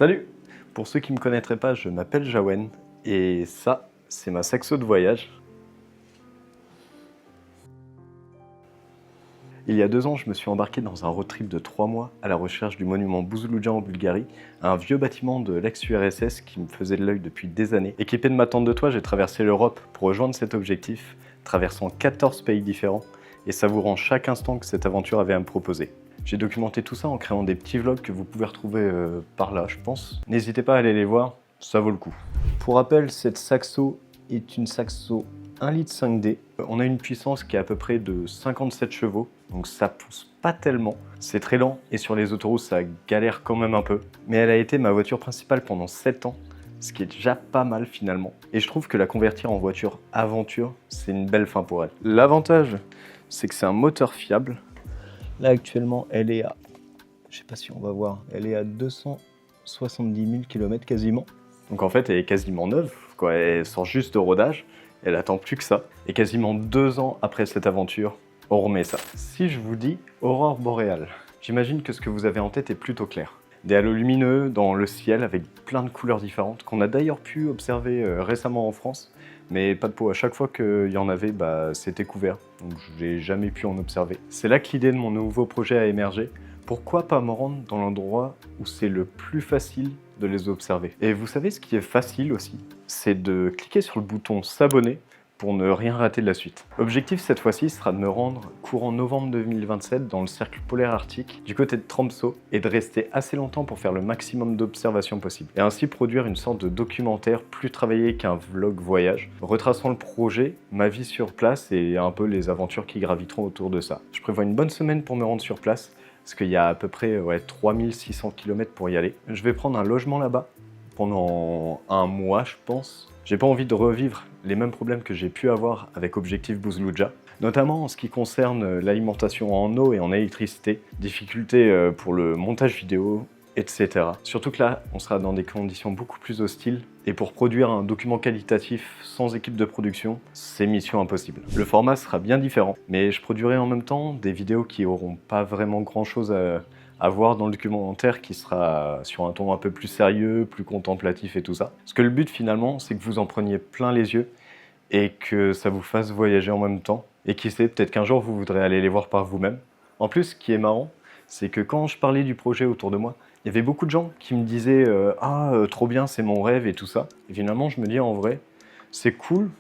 Salut! Pour ceux qui ne me connaîtraient pas, je m'appelle Jawen et ça, c'est ma saxo de voyage. Il y a 2 ans, je me suis embarqué dans un road trip de 3 mois à la recherche du monument Buzuluja en Bulgarie, un vieux bâtiment de l'ex-URSS qui me faisait de l'œil depuis des années. Équipé de ma tente de toit, j'ai traversé l'Europe pour rejoindre cet objectif, traversant 14 pays différents et savourant chaque instant que cette aventure avait à me proposer. J'ai documenté tout ça en créant des petits vlogs que vous pouvez retrouver par là, je pense. N'hésitez pas à aller les voir, ça vaut le coup. Pour rappel, cette saxo est une saxo 1,5 litre. On a une puissance qui est à peu près de 57 chevaux, donc ça pousse pas tellement. C'est très lent et sur les autoroutes, ça galère quand même un peu. Mais elle a été ma voiture principale pendant 7 ans, ce qui est déjà pas mal finalement. Et je trouve que la convertir en voiture aventure, c'est une belle fin pour elle. L'avantage, c'est que c'est un moteur fiable. Là actuellement, elle est à, je sais pas si on va voir, elle est à 270 000 km quasiment. Donc en fait, elle est quasiment neuve, quoi. Elle sort juste de rodage, elle attend plus que ça. Et quasiment 2 ans après cette aventure, on remet ça. Si je vous dis aurore boréale, j'imagine que ce que vous avez en tête est plutôt clair. Des halos lumineux dans le ciel avec plein de couleurs différentes qu'on a d'ailleurs pu observer récemment en France. Mais pas de peau, à chaque fois qu'il y en avait, c'était couvert, donc je n'ai jamais pu en observer. C'est là que l'idée de mon nouveau projet a émergé. Pourquoi pas me rendre dans l'endroit où c'est le plus facile de les observer? Et vous savez ce qui est facile aussi? C'est de cliquer sur le bouton s'abonner pour ne rien rater de la suite. L'objectif cette fois-ci sera de me rendre courant novembre 2027 dans le cercle polaire arctique du côté de Tromsø et de rester assez longtemps pour faire le maximum d'observations possibles et ainsi produire une sorte de documentaire plus travaillé qu'un vlog voyage, retraçant le projet, ma vie sur place et un peu les aventures qui graviteront autour de ça. Je prévois une bonne semaine pour me rendre sur place parce qu'il y a à peu près 3600 km pour y aller. Je vais prendre un logement là-bas pendant 1 mois je pense. J'ai pas envie de revivre les mêmes problèmes que j'ai pu avoir avec Objectif Buzuluja, notamment en ce qui concerne l'alimentation en eau et en électricité, difficultés pour le montage vidéo, etc. Surtout que là, on sera dans des conditions beaucoup plus hostiles et pour produire un document qualitatif sans équipe de production, c'est mission impossible. Le format sera bien différent, mais je produirai en même temps des vidéos qui auront pas vraiment grand-chose à voir dans le documentaire qui sera sur un ton un peu plus sérieux, plus contemplatif et tout ça. Parce que le but finalement, c'est que vous en preniez plein les yeux et que ça vous fasse voyager en même temps. Et qui sait, peut-être qu'un jour vous voudrez aller les voir par vous-même. En plus, ce qui est marrant, c'est que quand je parlais du projet autour de moi, il y avait beaucoup de gens qui me disaient trop bien, c'est mon rêve et tout ça. Et finalement, je me dis en vrai, c'est cool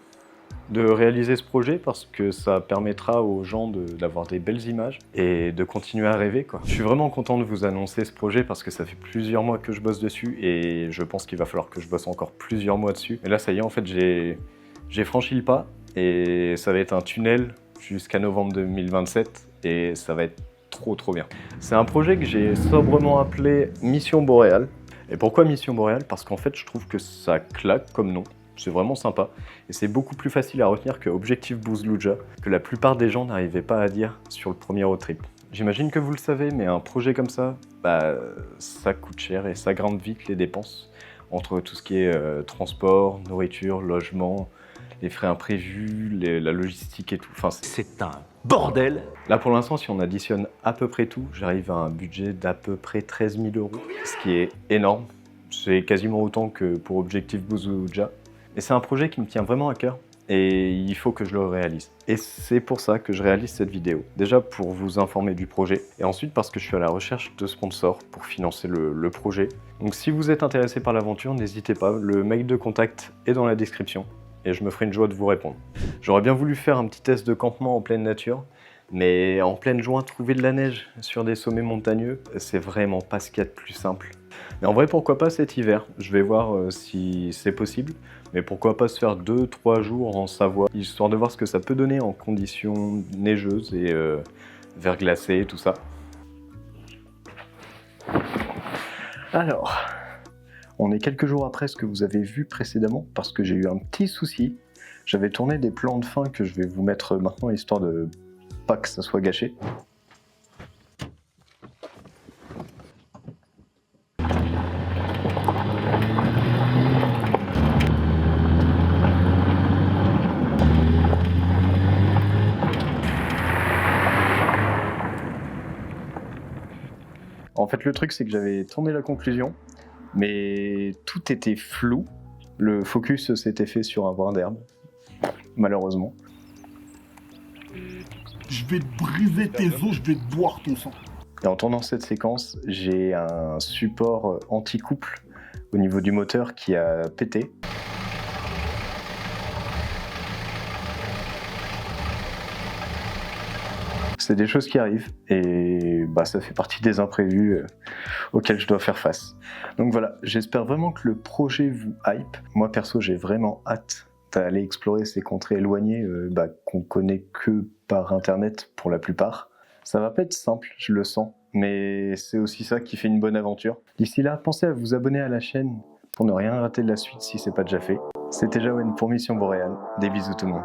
de réaliser ce projet parce que ça permettra aux gens d'avoir des belles images et de continuer à rêver, quoi. Je suis vraiment content de vous annoncer ce projet parce que ça fait plusieurs mois que je bosse dessus et je pense qu'il va falloir que je bosse encore plusieurs mois dessus. Et là, ça y est, en fait, j'ai franchi le pas et ça va être un tunnel jusqu'à novembre 2027 et ça va être trop bien. C'est un projet que j'ai sobrement appelé Mission Boréale. Et pourquoi Mission Boréale? Parce qu'en fait, je trouve que ça claque comme nom. C'est vraiment sympa et c'est beaucoup plus facile à retenir que Objectif Buzuluja, que la plupart des gens n'arrivaient pas à dire sur le premier road trip. J'imagine que vous le savez, mais un projet comme ça, ça coûte cher et ça grimpe vite les dépenses entre tout ce qui est transport, nourriture, logement, les frais imprévus, la logistique et tout. Enfin, c'est un bordel! Là pour l'instant, si on additionne à peu près tout, j'arrive à un budget d'à peu près 13 000 €, ce qui est énorme. C'est quasiment autant que pour Objectif Buzuluja. Et c'est un projet qui me tient vraiment à cœur et il faut que je le réalise. Et c'est pour ça que je réalise cette vidéo. Déjà pour vous informer du projet et ensuite parce que je suis à la recherche de sponsors pour financer le projet. Donc si vous êtes intéressé par l'aventure, n'hésitez pas, le mail de contact est dans la description et je me ferai une joie de vous répondre. J'aurais bien voulu faire un petit test de campement en pleine nature, mais en pleine juin, trouver de la neige sur des sommets montagneux, c'est vraiment pas ce qu'il y a de plus simple. Mais en vrai, pourquoi pas cet hiver? Je vais voir si c'est possible, mais pourquoi pas se faire 2-3 jours en Savoie, histoire de voir ce que ça peut donner en conditions neigeuses et verglacées et tout ça. Alors, on est quelques jours après ce que vous avez vu précédemment, parce que j'ai eu un petit souci. J'avais tourné des plans de fin que je vais vous mettre maintenant, histoire de pas que ça soit gâché. En fait, le truc, c'est que j'avais tourné la conclusion mais tout était flou. Le focus s'était fait sur un brin d'herbe, malheureusement. Je vais te briser tes os, je vais te boire ton sang. Et en tournant cette séquence, j'ai un support anti-couple au niveau du moteur qui a pété. C'est des choses qui arrivent et ça fait partie des imprévus auxquels je dois faire face. Donc voilà, j'espère vraiment que le projet vous hype. Moi perso, j'ai vraiment hâte d'aller explorer ces contrées éloignées qu'on connaît que par internet pour la plupart. Ça va pas être simple, je le sens, mais c'est aussi ça qui fait une bonne aventure. D'ici là, pensez à vous abonner à la chaîne pour ne rien rater de la suite si c'est pas déjà fait. C'était Jawen pour Mission Boréal. Des bisous tout le monde.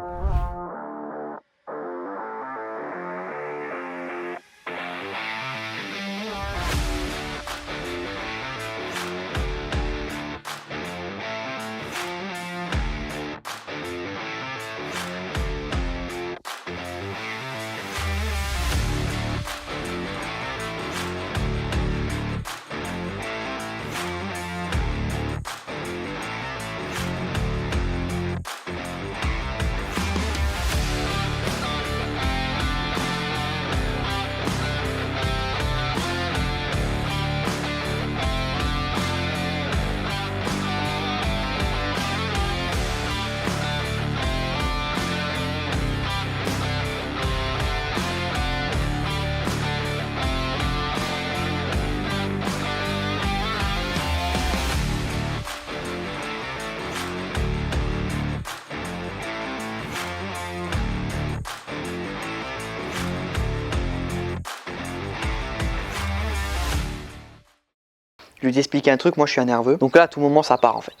Je lui ai expliqué un truc, moi je suis un nerveux. Donc là, à tout moment, ça part en fait.